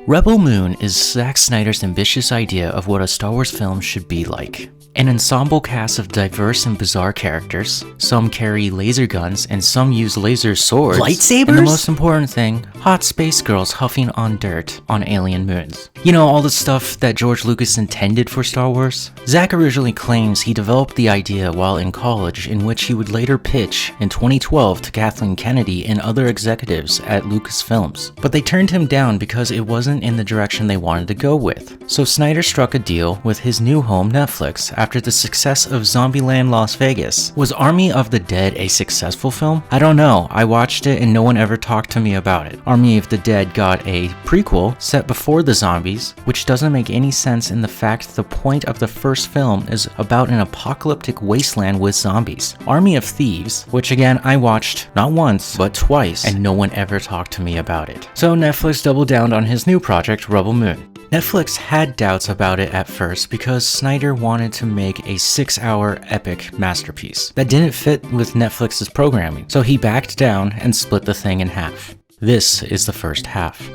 Rebel Moon is Zack Snyder's ambitious idea of what a Star Wars film should be like. An ensemble cast of diverse and bizarre characters. Some carry laser guns and some use laser swords. Lightsabers? And the most important thing, hot space girls huffing on dirt on alien moons. You know, all the stuff that George Lucas intended for Star Wars? Zack originally claims he developed the idea while in college, in which he would later pitch in 2012 to Kathleen Kennedy and other executives at Lucasfilms. But they turned him down because it wasn't in the direction they wanted to go with. So Snyder struck a deal with his new home, Netflix, after the success of Zombieland Las Vegas. Was Army of the Dead a successful film? I don't know. I watched it and no one ever talked to me about it. Army of the Dead got a prequel set before the zombies, which doesn't make any sense in the fact the point of the first film is about an apocalyptic wasteland with zombies. Army of Thieves, which again I watched not once, but twice, and no one ever talked to me about it. So Netflix doubled down on his new project, Rebel Moon. Netflix had doubts about it at first because Snyder wanted to make a 6-hour epic masterpiece that didn't fit with Netflix's programming, so he backed down and split the thing in half. This is the first half.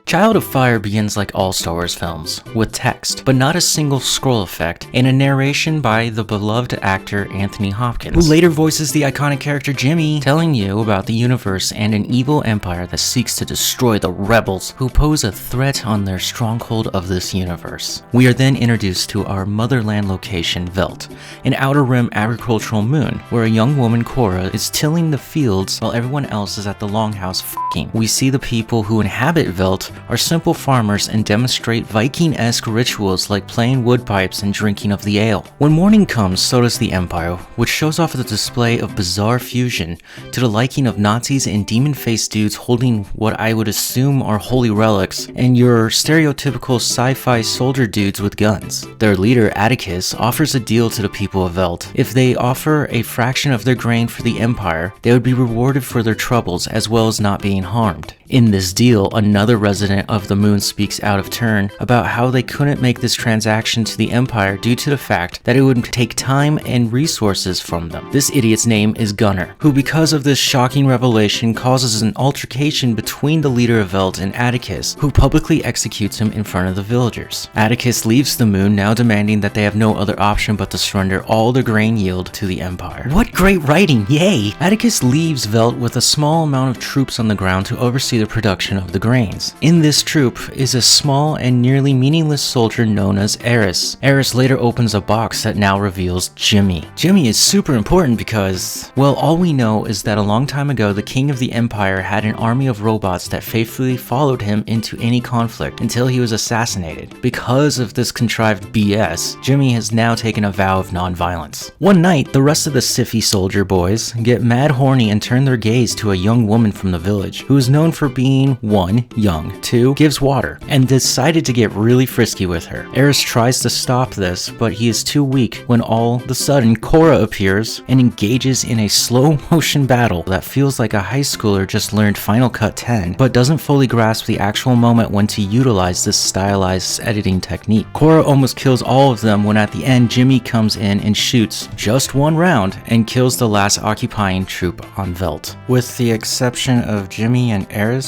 Child of Fire begins like all Star Wars films, with text, but not a single scroll effect, and a narration by the beloved actor Anthony Hopkins, who later voices the iconic character Jimmy, telling you about the universe and an evil empire that seeks to destroy the rebels who pose a threat on their stronghold of this universe. We are then introduced to our motherland location, Velt, an outer rim agricultural moon, where a young woman, Cora, is tilling the fields while everyone else is at the longhouse f***ing. We see the people who inhabit Velt are simple farmers and demonstrate Viking-esque rituals like playing wood pipes and drinking of the ale. When morning comes, so does the Empire, which shows off the display of bizarre fusion to the liking of Nazis and demon-faced dudes holding what I would assume are holy relics, and your stereotypical sci-fi soldier dudes with guns. Their leader, Atticus, offers a deal to the people of Velt. If they offer a fraction of their grain for the Empire, they would be rewarded for their troubles as well as not being harmed. In this deal, another resident of the moon speaks out of turn about how they couldn't make this transaction to the Empire due to the fact that it would take time and resources from them. This idiot's name is Gunnar, who because of this shocking revelation causes an altercation between the leader of Velt and Atticus, who publicly executes him in front of the villagers. Atticus leaves the moon, now demanding that they have no other option but to surrender all the grain yield to the Empire. What great writing, yay! Atticus leaves Velt with a small amount of troops on the ground to oversee the production of the grains. In this troop is a small and nearly meaningless soldier known as Eris. Eris later opens a box that now reveals Jimmy. Jimmy is super important because, well, all we know is that a long time ago the king of the Empire had an army of robots that faithfully followed him into any conflict until he was assassinated. Because of this contrived BS, Jimmy has now taken a vow of non-violence. One night, the rest of the Siffy soldier boys get mad horny and turn their gaze to a young woman from the village who is known for being 1. young, 2. gives water, and decided to get really frisky with her. Eris tries to stop this, but he is too weak when all of a sudden Cora appears and engages in a slow motion battle that feels like a high schooler just learned Final Cut 10, but doesn't fully grasp the actual moment when to utilize this stylized editing technique. Cora almost kills all of them when at the end Jimmy comes in and shoots just one round and kills the last occupying troop on Velt. With the exception of Jimmy and Eris,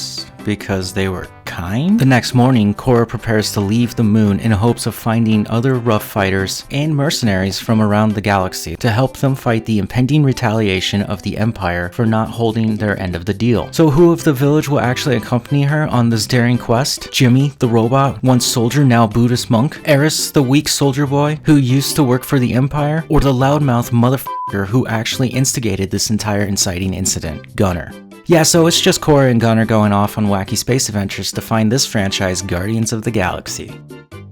because they were kind? The next morning, Cora prepares to leave the moon in hopes of finding other rough fighters and mercenaries from around the galaxy to help them fight the impending retaliation of the Empire for not holding their end of the deal. So who of the village will actually accompany her on this daring quest? Jimmy, the robot, once soldier, now Buddhist monk? Eris, the weak soldier boy who used to work for the Empire? Or the loudmouth motherfucker who actually instigated this entire inciting incident, Gunnar? Yeah, so it's just Cora and Gunnar going off on wacky space adventures to find this franchise Guardians of the Galaxy.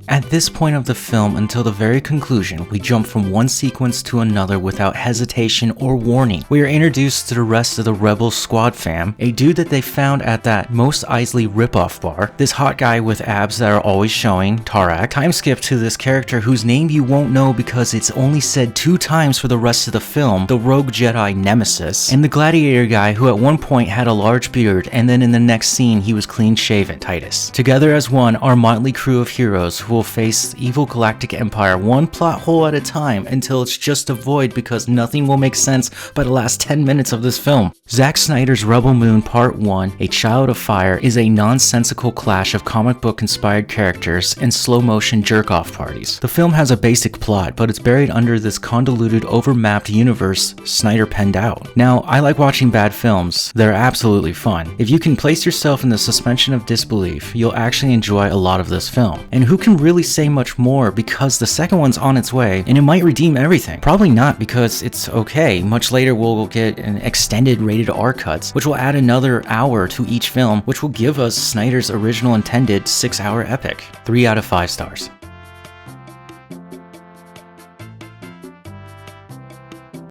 At this point of the film, until the very conclusion, we jump from one sequence to another without hesitation or warning. We are introduced to the rest of the Rebel Squad fam, a dude that they found at that Mos Eisley ripoff bar, this hot guy with abs that are always showing, Tarak. Time skip to this character whose name you won't know because it's only said 2 times for the rest of the film, the rogue Jedi Nemesis, and the gladiator guy who at one point had a large beard and then in the next scene he was clean shaven, Titus. Together as one, our motley crew of heroes who will face the evil galactic empire one plot hole at a time until it's just a void because nothing will make sense by the last 10 minutes of this film. Zack Snyder's Rebel Moon Part 1, A Child of Fire, is a nonsensical clash of comic book inspired characters and slow motion jerk-off parties. The film has a basic plot, but it's buried under this convoluted, overmapped universe Snyder penned out. Now, I like watching bad films. They're absolutely fun. If you can place yourself in the suspension of disbelief, you'll actually enjoy a lot of this film. And who can really say much more because the second one's on its way and it might redeem everything? Probably not, because it's okay. Much later we'll get an extended rated R cuts, which will add another hour to each film, which will give us Snyder's original intended 6-hour epic. 3 out of 5 stars.